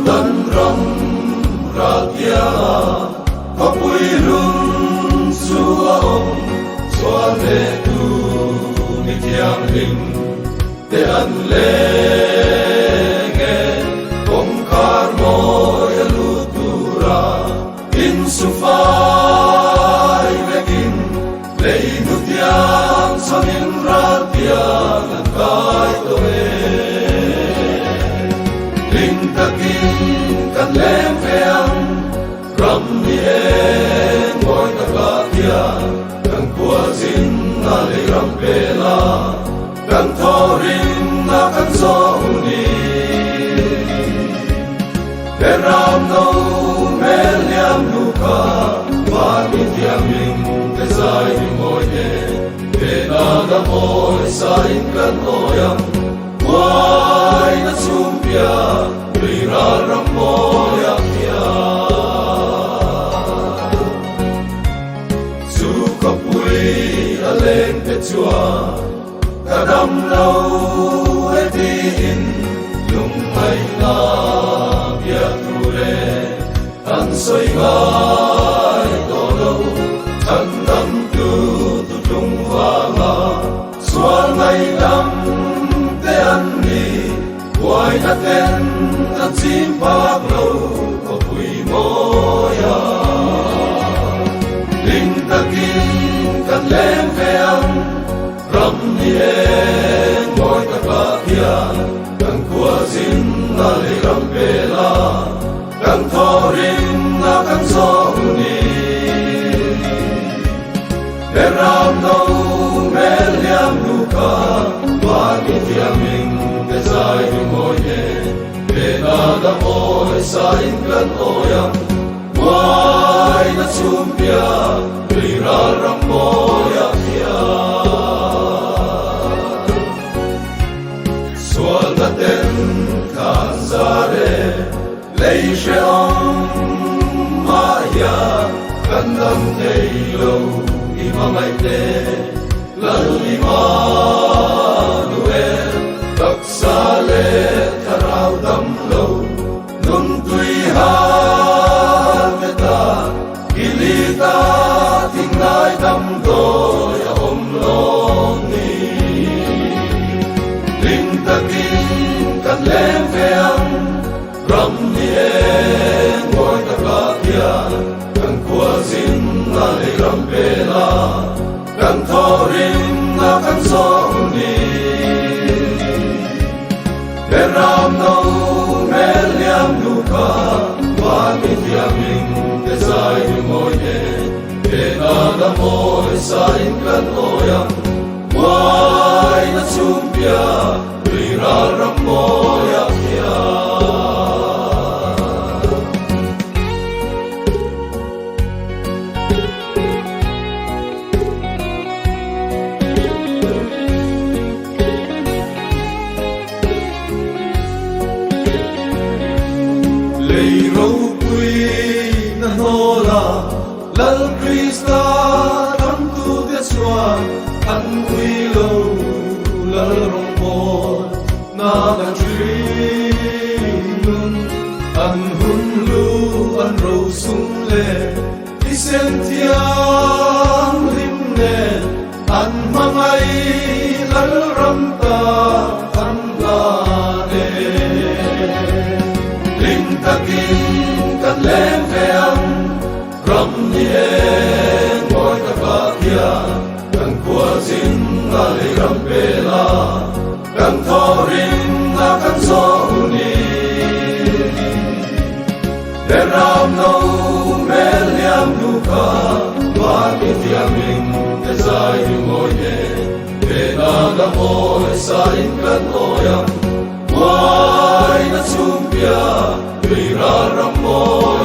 lan ram ratia kapui lung suaom soal de tu mitiang lim te an lenge kong karmo ya lutura in sufai mekin lei nutiang samin ratia lan kai toe ling takin kan lem feang ram ni e ngoi takatia kan kuazin na le ram pela kan thorin na kan so ni peram no meliam luka va mi tiaming te sai ngoi ne te na da moi sai kan oyam wai na sumpia rira ram moya pia su kapui aleng te chua kadam lau etin lung mai na bia ture tan soi ngai to lo tan dam tu lung wala sual ngai dam te an ni wai na ten tan chim bak lo ko pui moya ling takin kan lem veang ram ni e ngoi takatia kan kuazin na le ram pela kan thorin na kan so ni peram no meliam luka va mi tiaming te sai ngoi ne pe na da moi sai kan oyam wai na sumpia rira ram moya pia sual na ten kanzare lei sheong maya kandam teilo imamai te Immanuel taksale karau dam lo nun tui haveta kilita tingnai dam do ya om long ni ling takin kan lem veang ram ni e ngoi takatia kan kuazin na le ram pela kan thorin na kan so ni peram no meliam luka va mi tiaming te sai ngoi ne te na da moi sai kan oyam wai na sumpia rira ram moya pia lei ro pui na hola lal krista tam tu de swa an pui lo lal rong po na na tri nun an hun lu an ro sum le isen tiang rim ne an mamai lal ram ta an la ne ling takin kan lem veang ram ni e ngoi takatia kan kuazin na le ram pela kan thorin na kan so ni peram no meliam luka va mi tiaming te sai ngoi ne te na da moi sai kan oyam wai na sumpia rira ram moya